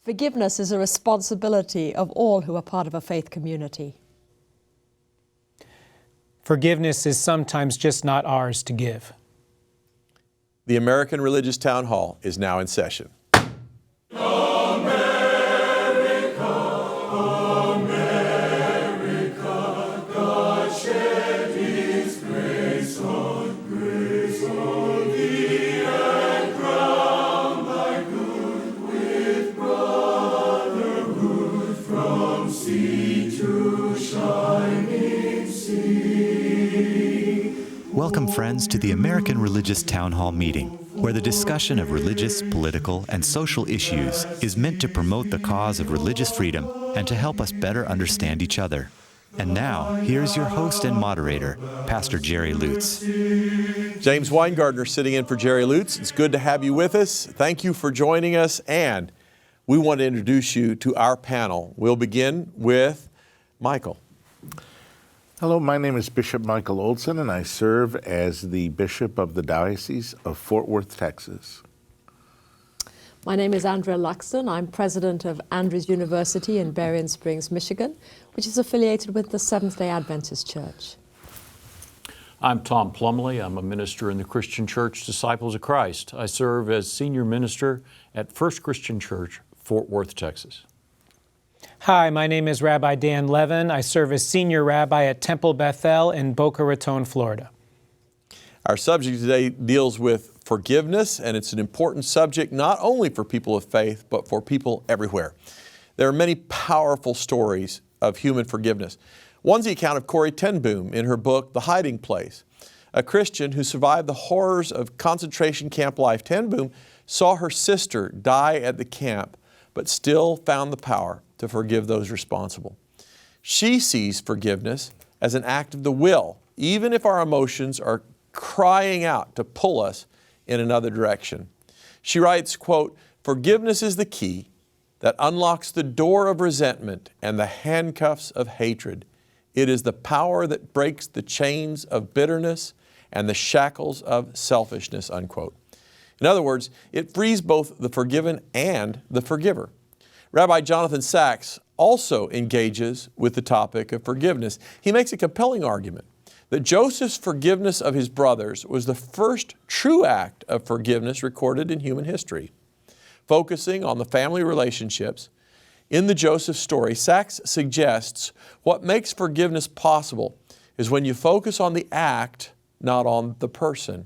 Forgiveness is a responsibility of all who are part of a faith community. Forgiveness is sometimes just not ours to give. The American Religious Town Hall is now in session. Welcome, friends, to the American Religious Town Hall meeting, where the discussion of religious, political, and social issues is meant to promote the cause of religious freedom and to help us better understand each other. And now, here's your host and moderator, Pastor Jerry Lutz. James Weingardner sitting in for Jerry Lutz. It's good to have you with us. Thank you for joining us, and we want to introduce you to our panel. We'll begin with Michael. Hello, my name is Bishop Michael OLSON, and I serve as the Bishop of the Diocese of Fort Worth, Texas. My name is ANDREA LUXTON. I'm president of Andrews University in Berrien Springs, Michigan, which is affiliated with the Seventh-day Adventist Church. I'm Tom Plumbley. I'm a minister in the Christian Church Disciples of Christ. I serve as senior minister at First Christian Church, Fort Worth, Texas. Hi, my name is Rabbi Dan Levin. I serve as senior rabbi at Temple Bethel in Boca Raton, Florida. Our subject today deals with forgiveness, and it's an important subject not only for people of faith, but for people everywhere. There are many powerful stories of human forgiveness. One's the account of Corrie ten Boom in her book, The Hiding Place. A Christian who survived the horrors of concentration camp life. Ten Boom saw her sister die at the camp, but still found the power to forgive those responsible. She sees forgiveness as an act of the will, even if our emotions are crying out to pull us in another direction. She writes, quote, "Forgiveness is the key that unlocks the door of resentment and the handcuffs of hatred. It is the power that breaks the chains of bitterness and the shackles of selfishness," unquote. In other words, it frees both the forgiven and the forgiver. Rabbi Jonathan Sacks also engages with the topic of forgiveness. He makes a compelling argument that Joseph's forgiveness of his brothers was the first true act of forgiveness recorded in human history. Focusing on the family relationships, in the Joseph story, Sacks suggests what makes forgiveness possible is when you focus on the act, not on the person.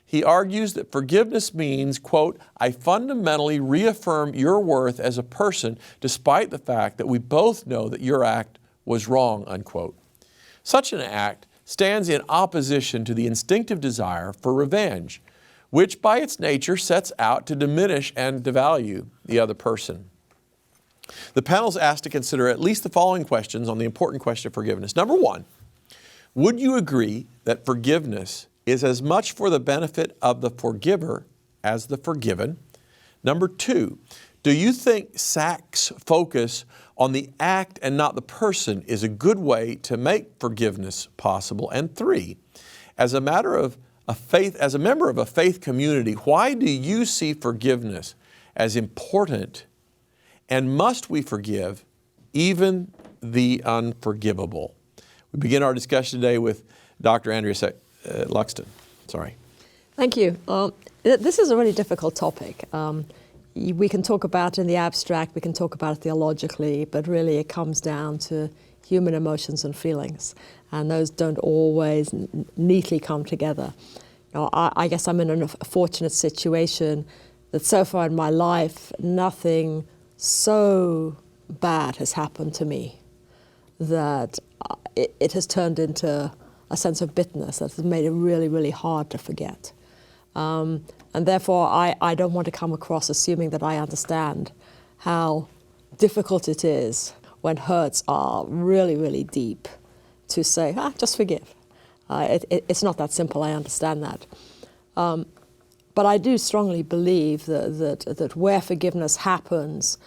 He argues that forgiveness means, quote, "I fundamentally reaffirm your worth as a person despite the fact that we both know that your act was wrong," unquote. Such an act stands in opposition to the instinctive desire for revenge, which by its nature sets out to diminish and devalue the other person. The panel is asked to consider at least the following questions on the important question of forgiveness. Number one, would you agree that forgiveness is as much for the benefit of the forgiver as the forgiven? Number two, do you think Sacks' focus on the act and not the person is a good way to make forgiveness possible? And three, as a member of a faith community, why do you see forgiveness as important, and must we forgive even the unforgivable? We begin our discussion today with Dr. ANDREA LUXTON. Sorry. Thank you. This is a really difficult topic. We can talk about it in the abstract, we can talk about it theologically, but really it comes down to human emotions and feelings, and those don't always neatly come together. I guess I'm in a fortunate situation that so far in my life, nothing so bad has happened to me that it has turned into a sense of bitterness that has made it really, really hard to forget. And therefore, I don't want to come across assuming that I understand how difficult it is when hurts are really, really deep to say, just forgive. It's not that simple, I understand that. But I do strongly believe that where forgiveness happens,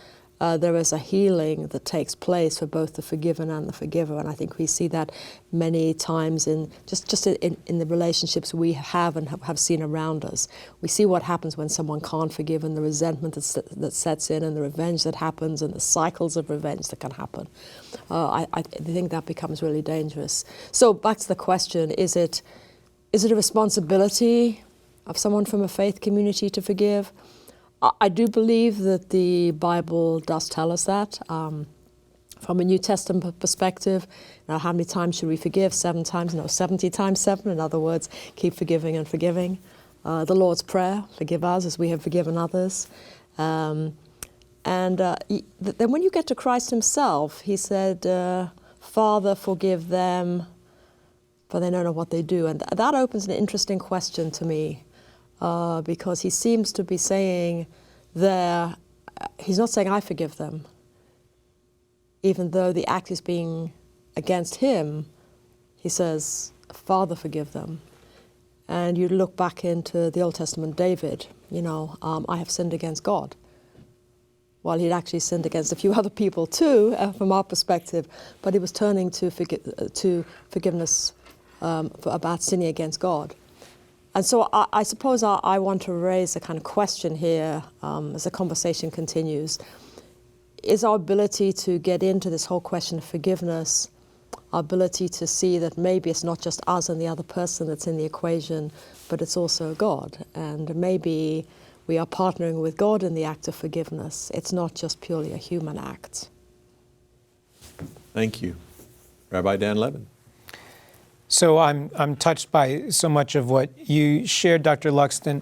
there is a healing that takes place for both the forgiven and the forgiver. And I think we see that many times in just in the relationships we have and have seen around us. We see what happens when someone can't forgive, and the resentment that sets in, and the revenge that happens, and the cycles of revenge that can happen. I think that becomes really dangerous. So back to the question, is it a responsibility of someone from a faith community to forgive? I do believe that the Bible does tell us that. From a New Testament perspective, how many times should we forgive? 7 times? No, 70 times 7. In other words, keep forgiving and forgiving. The Lord's Prayer, forgive us as we have forgiven others. Then when you get to Christ himself, he said, Father, forgive them, for they don't know what they do. And that opens an interesting question to me, because he seems to be saying there, he's not saying I forgive them, even though the act is being against him. He says, Father, forgive them. And you look back into the Old Testament, David, I have sinned against God. Well, he'd actually sinned against a few other people too, from our perspective, but he was turning to forgiveness about sinning against God. And so I suppose I want to raise a kind of question here as the conversation continues. Is our ability to get into this whole question of forgiveness, our ability to see that maybe it's not just us and the other person that's in the equation, but it's also God. And maybe we are partnering with God in the act of forgiveness. It's not just purely a human act. Thank you. Rabbi Dan Levin. So I'm touched by so much of what you shared, Dr. LUXTON.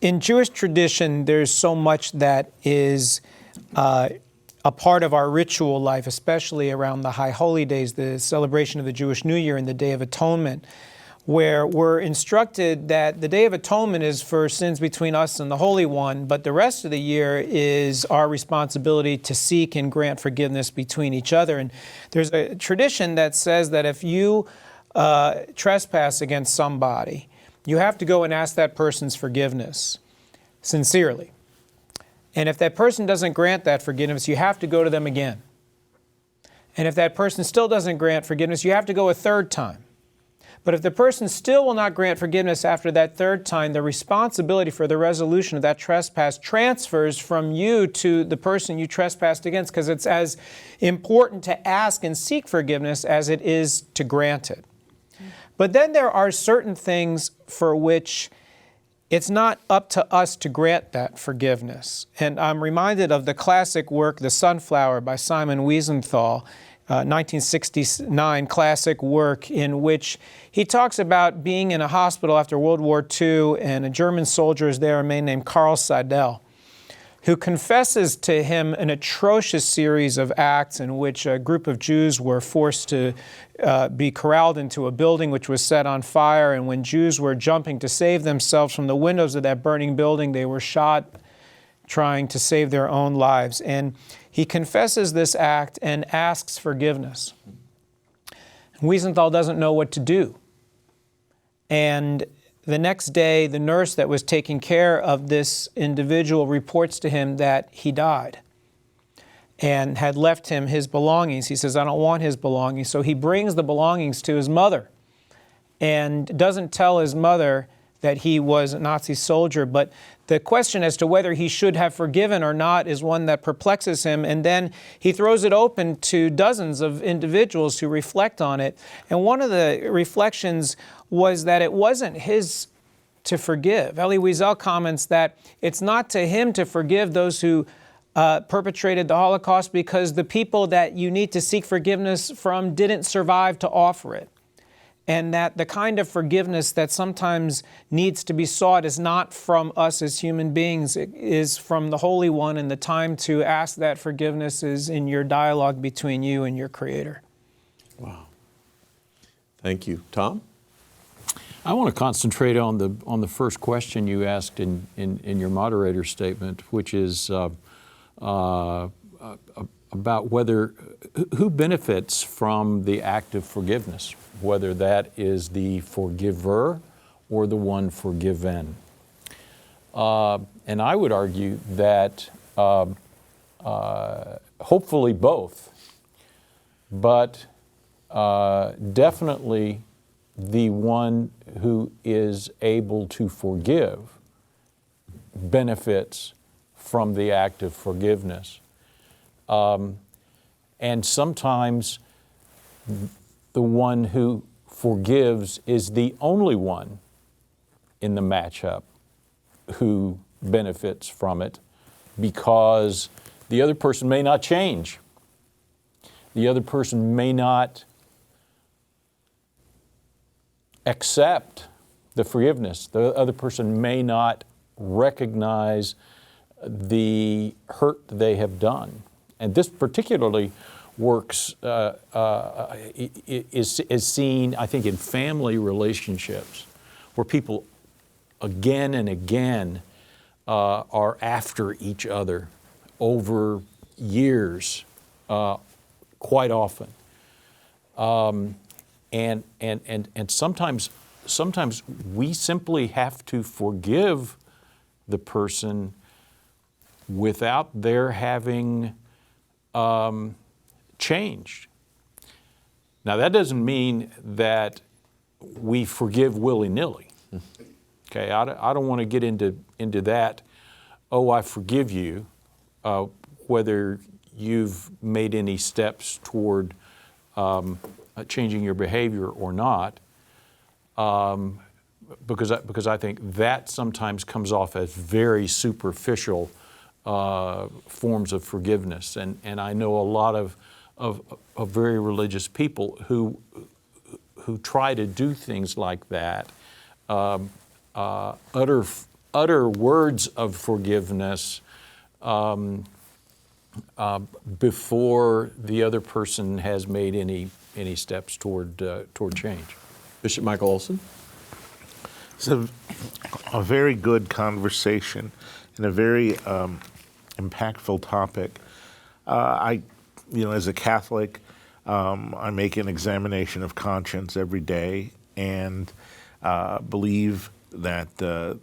In Jewish tradition, there's so much that is a part of our ritual life, especially around the High Holy Days, the celebration of the Jewish New Year and the Day of Atonement, where we're instructed that the Day of Atonement is for sins between us and the Holy One, but the rest of the year is our responsibility to seek and grant forgiveness between each other. And there's a tradition that says that if you trespass against somebody, you have to go and ask that person's forgiveness sincerely. And if that person doesn't grant that forgiveness, you have to go to them again. And if that person still doesn't grant forgiveness, you have to go a 3rd time. But if the person still will not grant forgiveness after that 3rd time, the responsibility for the resolution of that trespass transfers from you to the person you trespassed against, because it's as important to ask and seek forgiveness as it is to grant it. But then there are certain things for which it's not up to us to grant that forgiveness. And I'm reminded of the classic work, The Sunflower by Simon Wiesenthal, 1969 classic work, in which he talks about being in a hospital after World War II, and a German soldier is there, a man named Karl Seidel, who confesses to him an atrocious series of acts in which a group of Jews were forced to be corralled into a building which was set on fire, and when Jews were jumping to save themselves from the windows of that burning building, they were shot trying to save their own lives. And he confesses this act and asks forgiveness. Wiesenthal doesn't know what to do. And the next day, the nurse that was taking care of this individual reports to him that he died and had left him his belongings. He says, I don't want his belongings. So he brings the belongings to his mother and doesn't tell his mother that he was a Nazi soldier. But the question as to whether he should have forgiven or not is one that perplexes him. And then he throws it open to dozens of individuals who reflect on it. And one of the reflections was that it wasn't his to forgive. Elie Wiesel comments that it's not to him to forgive those who perpetrated the Holocaust, because the people that you need to seek forgiveness from didn't survive to offer it. And that the kind of forgiveness that sometimes needs to be sought is not from us as human beings, it is from the Holy One, and the time to ask that forgiveness is in your dialogue between you and your Creator. Wow. Thank you. Tom? I want to concentrate on the first question you asked in your moderator statement, which is about whether who benefits from the act of forgiveness, whether that is the forgiver or the one forgiven. And I would argue that hopefully both, but definitely the one who is able to forgive benefits from the act of forgiveness. And sometimes the one who forgives is the only one in the matchup who benefits from it, because the other person may not change. The other person may not accept the forgiveness. The other person may not recognize the hurt they have done. And this particularly works, is seen, I think, in family relationships, where people again and again are after each other over years, quite often. And sometimes we simply have to forgive the person without their having changed. Now, that doesn't mean that we forgive willy-nilly. Okay, I don't want to get into that. Oh, I forgive you, whether you've made any steps toward changing your behavior or not, because I think that sometimes comes off as very superficial forms of forgiveness, and I know a lot of very religious people who try to do things like that, utter words of forgiveness before the other person has made any steps toward change. Bishop Michael Olson. It's a very good conversation and a very impactful topic. As a Catholic, I make an examination of conscience every day and believe that the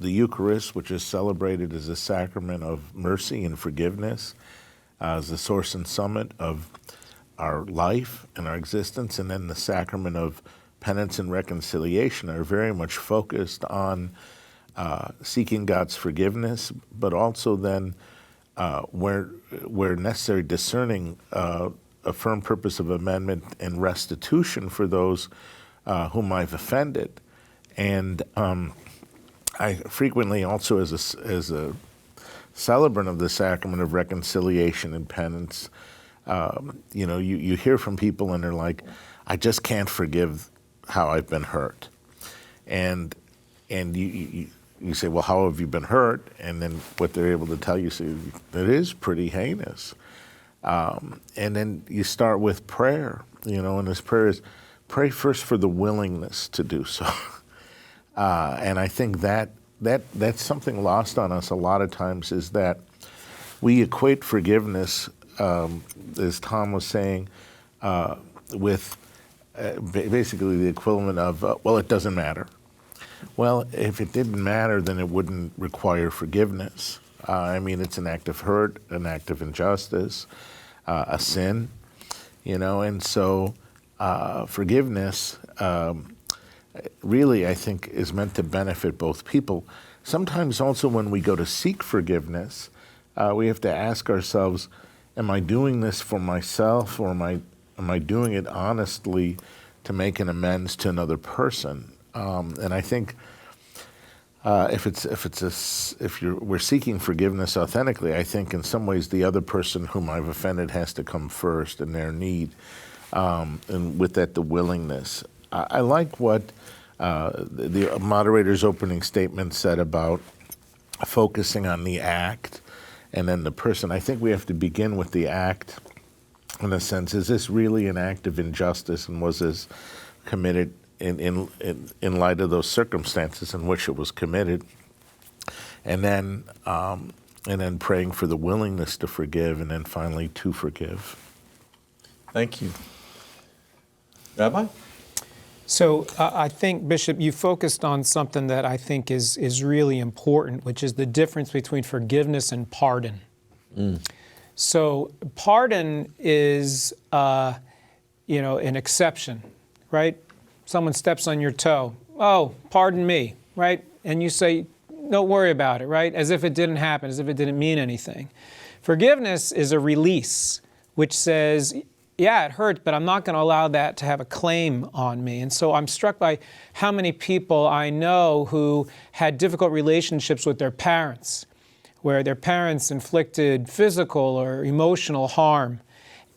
Eucharist, which is celebrated as a sacrament of mercy and forgiveness, is the source and summit of our life and our existence, and then the sacrament of penance and reconciliation are very much focused on seeking God's forgiveness, but also then, where necessary, discerning a firm purpose of amendment and restitution for those whom I've offended. And I frequently also, as a celebrant of the sacrament of reconciliation and penance, you hear from people and they're like, I just can't forgive how I've been hurt. And you say, well, how have you been hurt? And then what they're able to tell you, say, it is pretty heinous. And then you start with prayer, and this prayer is, pray first for the willingness to do so. And I think that's something lost on us a lot of times, is that we equate forgiveness, as Tom was saying, with basically the equivalent of, well, it doesn't matter. Well, if it didn't matter, then it wouldn't require forgiveness. It's an act of hurt, an act of injustice, a sin, and so forgiveness really, I think, is meant to benefit both people. Sometimes also when we go to seek forgiveness, we have to ask ourselves, am I doing this for myself, or am I doing it honestly to make an amends to another person? And I think if we're seeking forgiveness authentically, I think in some ways the other person whom I've offended has to come first in their need, and with that the willingness. I like what the moderator's opening statement said about focusing on the act and then the person. I think we have to begin with the act, in a sense. Is this really an act of injustice, and was this committed in light of those circumstances in which it was committed? And then praying for the willingness to forgive, and then finally to forgive. Thank you. Rabbi? So I think, Bishop, you focused on something that I think is really important, which is the difference between forgiveness and pardon. So pardon is, an exception, right? Someone steps on your toe. Oh, pardon me, right? And you say, don't worry about it, right? As if it didn't happen, as if it didn't mean anything. Forgiveness is a release, which says, yeah, it hurt, but I'm not going to allow that to have a claim on me. And so I'm struck by how many people I know who had difficult relationships with their parents, where their parents inflicted physical or emotional harm,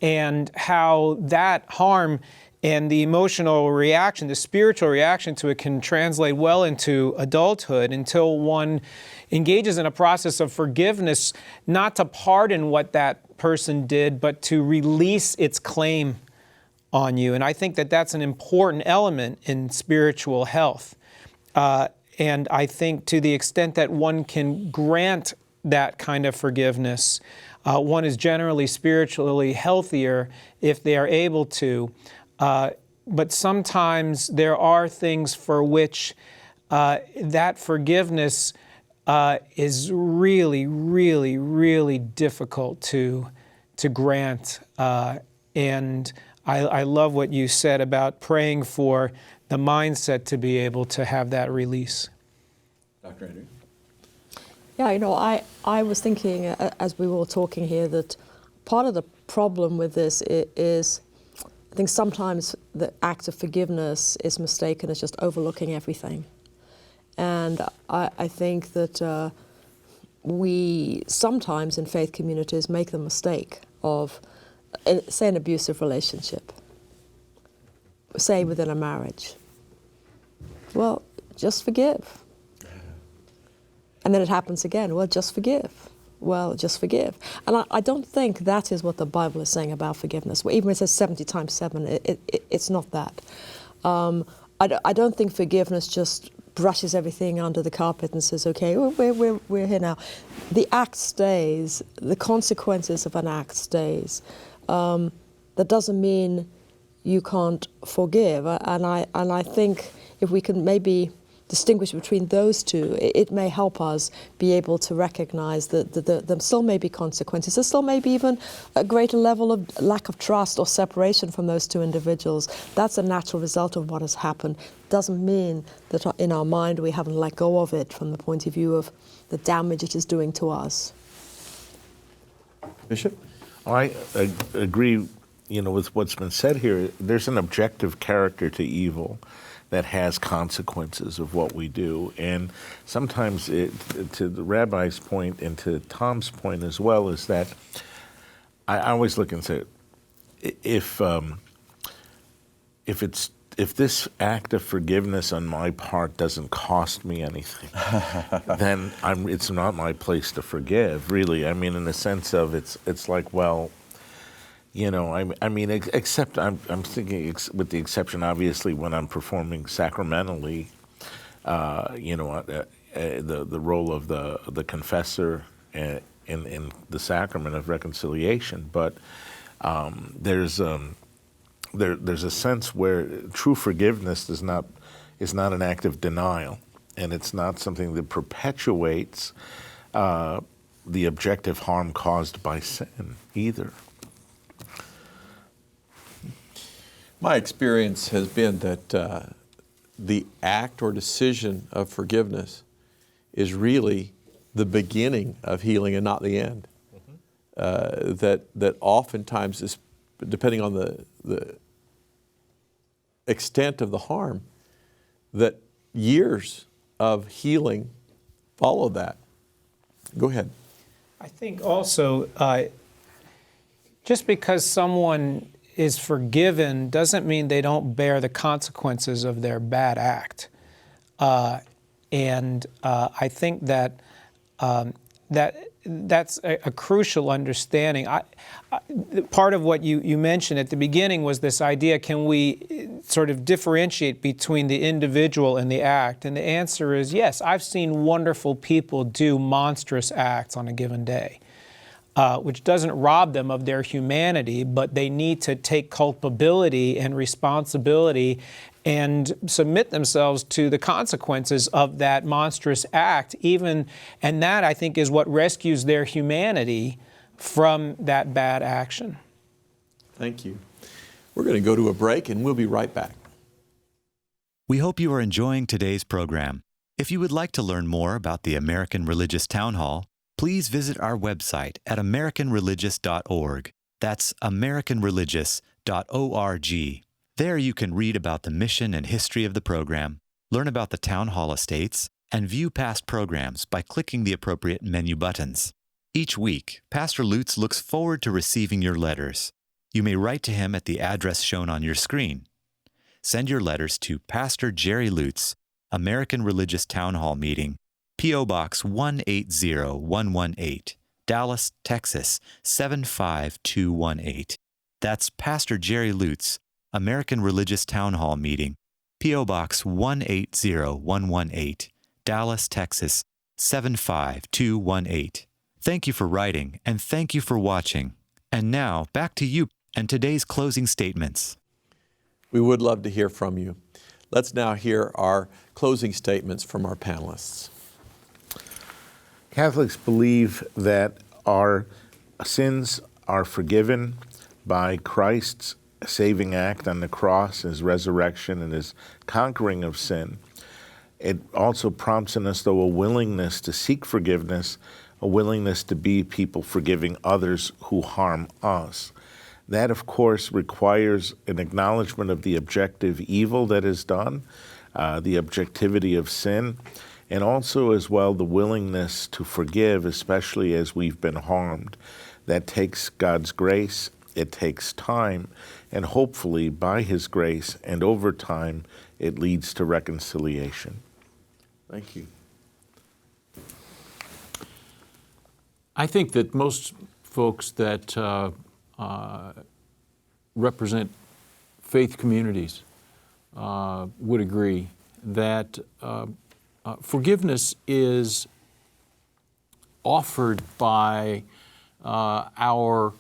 and how that harm and the emotional reaction, the spiritual reaction to it can translate well into adulthood until one engages in a process of forgiveness, not to pardon what that person did, but to release its claim on you. And I think that that's an important element in spiritual health. And I think to the extent that one can grant that kind of forgiveness, one is generally spiritually healthier if they are able to. But sometimes there are things for which that forgiveness is really, really, really difficult to grant. And I love what you said about praying for the mindset to be able to have that release. Dr. Andrew? Yeah, I was thinking as we were talking here that part of the problem with this is I think sometimes the act of forgiveness is mistaken as just overlooking everything. And I think that we sometimes in faith communities make the mistake of, say, an abusive relationship, say within a marriage. Well, just forgive. And then it happens again. Well, just forgive. Well, just forgive. And I don't think that is what the Bible is saying about forgiveness. Well, even when it says 70 times 7, it's not that. I don't think forgiveness just brushes everything under the carpet and says, okay, we're here now. The act stays. The consequences of an act stays. That doesn't mean you can't forgive. And I think if we can maybe distinguish between those two, it may help us be able to recognize that there still may be consequences. There still may be even a greater level of lack of trust or separation from those two individuals. That's a natural result of what has happened. Doesn't mean that in our mind we haven't let go of it from the point of view of the damage it is doing to us. Bishop? I agree, with what's been said here. There's an objective character to evil that has consequences of what we do. And sometimes, to the rabbi's point and to Tom's point as well, is that I always look and say, if this act of forgiveness on my part doesn't cost me anything, then it's not my place to forgive, really. I mean, in the sense of it's like, well, except I'm thinking, with the exception, obviously, when I'm performing sacramentally, the role of the confessor in the sacrament of reconciliation. But there's a sense where true forgiveness is not an act of denial, and it's not something that perpetuates the objective harm caused by sin either. My experience has been that the act or decision of forgiveness is really the beginning of healing and not the end. That oftentimes, is, depending on the extent of the harm, that years of healing follow that. Go ahead. I think also, just because someone is forgiven doesn't mean they don't bear the consequences of their bad act. And I think that that's a crucial understanding. Part of what you mentioned at the beginning was this idea, can we sort of differentiate between the individual and the act? And the answer is yes. I've seen wonderful people do monstrous acts on a given day. Which doesn't rob them of their humanity, but they need to take culpability and responsibility and submit themselves to the consequences of that monstrous act. And that, I think, is what rescues their humanity from that bad action. Thank you. We're going to go to a break, and we'll be right back. We hope you are enjoying today's program. If you would like to learn more about the American Religious Town Hall, please visit our website at americanreligious.org. That's americanreligious.org. There you can read about the mission and history of the program, learn about the Town Hall estates, and view past programs by clicking the appropriate menu buttons. Each week, Pastor Lutz looks forward to receiving your letters. You may write to him at the address shown on your screen. Send your letters to Pastor Jerry Lutz, American Religious Town Hall Meeting, P.O. Box 180118, Dallas, Texas 75218. That's Pastor Jerry Lutz, American Religious Town Hall Meeting, P.O. Box 180118, Dallas, Texas 75218. Thank you for writing, and thank you for watching. And now, back to you and today's closing statements. We would love to hear from you. Let's now hear our closing statements from our panelists. Catholics believe that our sins are forgiven by Christ's saving act on the cross, His resurrection, and His conquering of sin. It also prompts in us, though, a willingness to seek forgiveness, a willingness to be people forgiving others who harm us. That, of course, requires an acknowledgement of the objective evil that is done, the objectivity of sin, and also as well the willingness to forgive, especially as we've been harmed. That takes God's grace, it takes time, and hopefully by His grace and over time, it leads to reconciliation. Thank you. I think that most folks that represent faith communities would agree that forgiveness is offered by our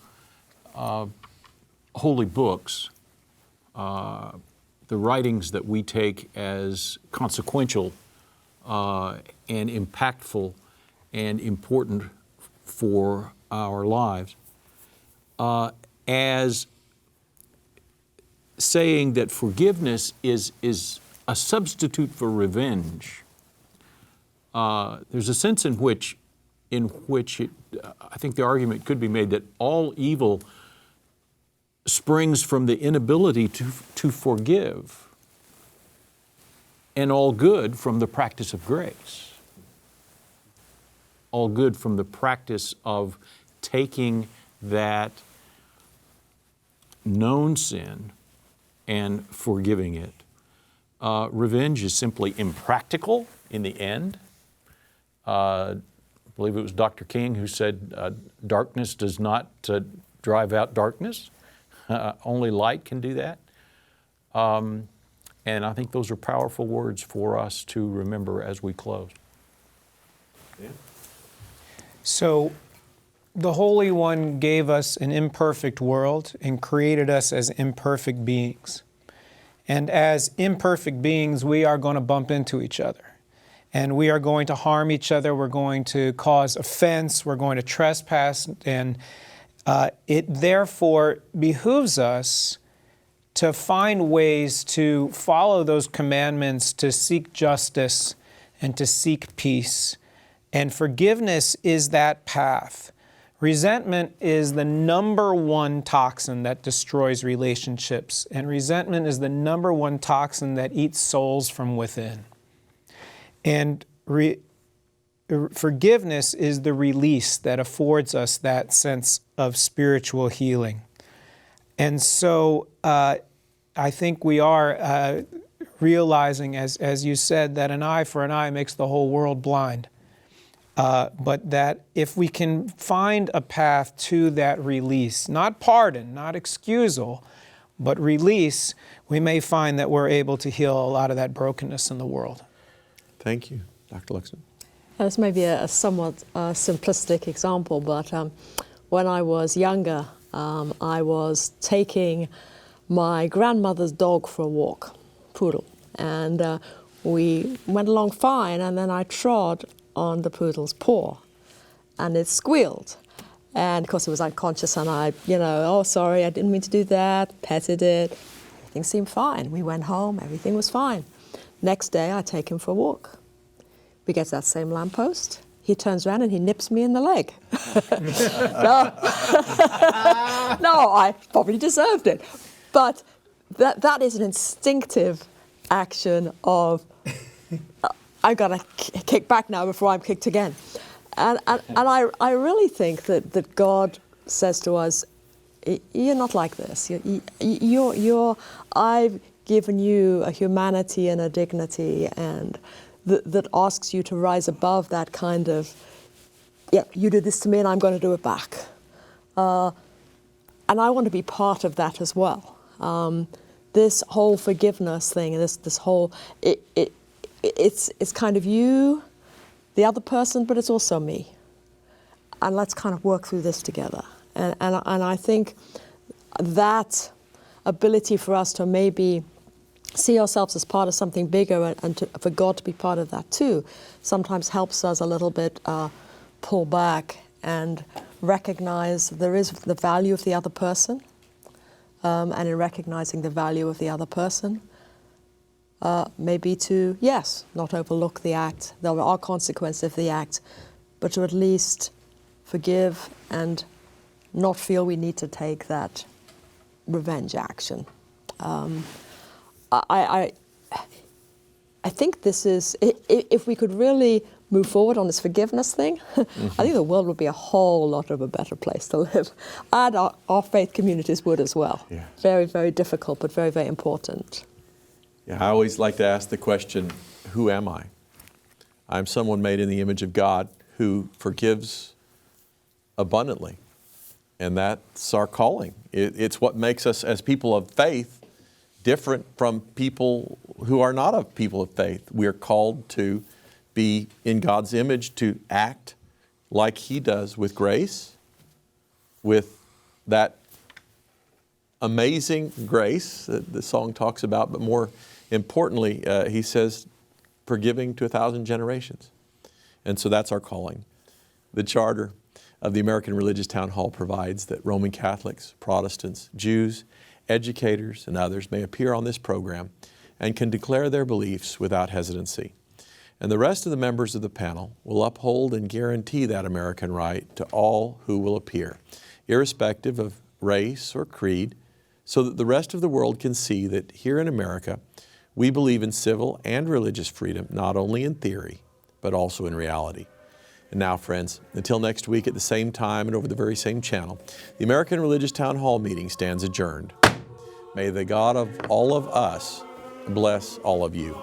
holy books, the writings that we take as consequential and impactful and important for our lives, as saying that forgiveness is a substitute for revenge. There's a sense in which I think the argument could be made that all evil springs from the inability to forgive, and all good from the practice of grace. All good from the practice of taking that known sin and forgiving it. Revenge is simply impractical in the end. I believe it was Dr. King who said, darkness does not drive out darkness. Only light can do that. And I think those are powerful words for us to remember as we close. Yeah. So the Holy One gave us an imperfect world and created us as imperfect beings. And as imperfect beings, we are going to bump into each other. And we are going to harm each other. We're going to cause offense. We're going to trespass. And it therefore behooves us to find ways to follow those commandments, to seek justice and to seek peace. And forgiveness is that path. Resentment is the number one toxin that destroys relationships, and resentment is the number one toxin that eats souls from within. And forgiveness is the release that affords us that sense of spiritual healing. And so I think we are realizing, as you said, that an eye for an eye makes the whole world blind. But that if we can find a path to that release, not pardon, not excusal, but release, we may find that we're able to heal a lot of that brokenness in the world. Thank you. Dr. LUXTON. This may be a somewhat simplistic example, but when I was younger, I was taking my grandmother's dog for a walk, poodle, and we went along fine, and then I trod on the poodle's paw, and it squealed. And of course, it was unconscious, and I, oh, sorry, I didn't mean to do that, petted it. Everything seemed fine. We went home, everything was fine. Next day, I take him for a walk. We get to that same lamppost. He turns around and he nips me in the leg. No, I probably deserved it. But that is an instinctive action of, I've got to kick back now before I'm kicked again. And I really think that God says to us, you're not like this. I've given you a humanity and a dignity, and that asks you to rise above that kind of, you did this to me and I'm going to do it back. And I want to be part of that as well. This whole forgiveness thing, and this whole, it's kind of you, the other person, but it's also me. And let's kind of work through this together. And I think that ability for us to maybe see ourselves as part of something bigger, and for God to be part of that too, sometimes helps us a little bit pull back and recognize there is the value of the other person, and in recognizing the value of the other person, maybe to, yes, not overlook the act. There are consequences of the act, but to at least forgive and not feel we need to take that revenge action. I think this is, if we could really move forward on this forgiveness thing, I think the world would be a whole lot of a better place to live. And our faith communities would as well. Yeah. Very, very difficult, but very, very important. Yeah, I always like to ask the question, who am I? I'm someone made in the image of God who forgives abundantly. And that's our calling. It's what makes us, as people of faith, different from people who are not of people of faith. We are called to be in God's image, to act like He does, with grace, with that amazing grace that the song talks about, but more importantly, he says, forgiving to 1,000 generations. And so that's our calling. The charter of the American Religious Town Hall provides that Roman Catholics, Protestants, Jews, educators, and others may appear on this program and can declare their beliefs without hesitancy. And the rest of the members of the panel will uphold and guarantee that American right to all who will appear, irrespective of race or creed, so that the rest of the world can see that here in America, we believe in civil and religious freedom, not only in theory, but also in reality. And now, friends, until next week at the same time and over the very same channel, the American Religious Town Hall meeting stands adjourned. May the God of all of us bless all of you.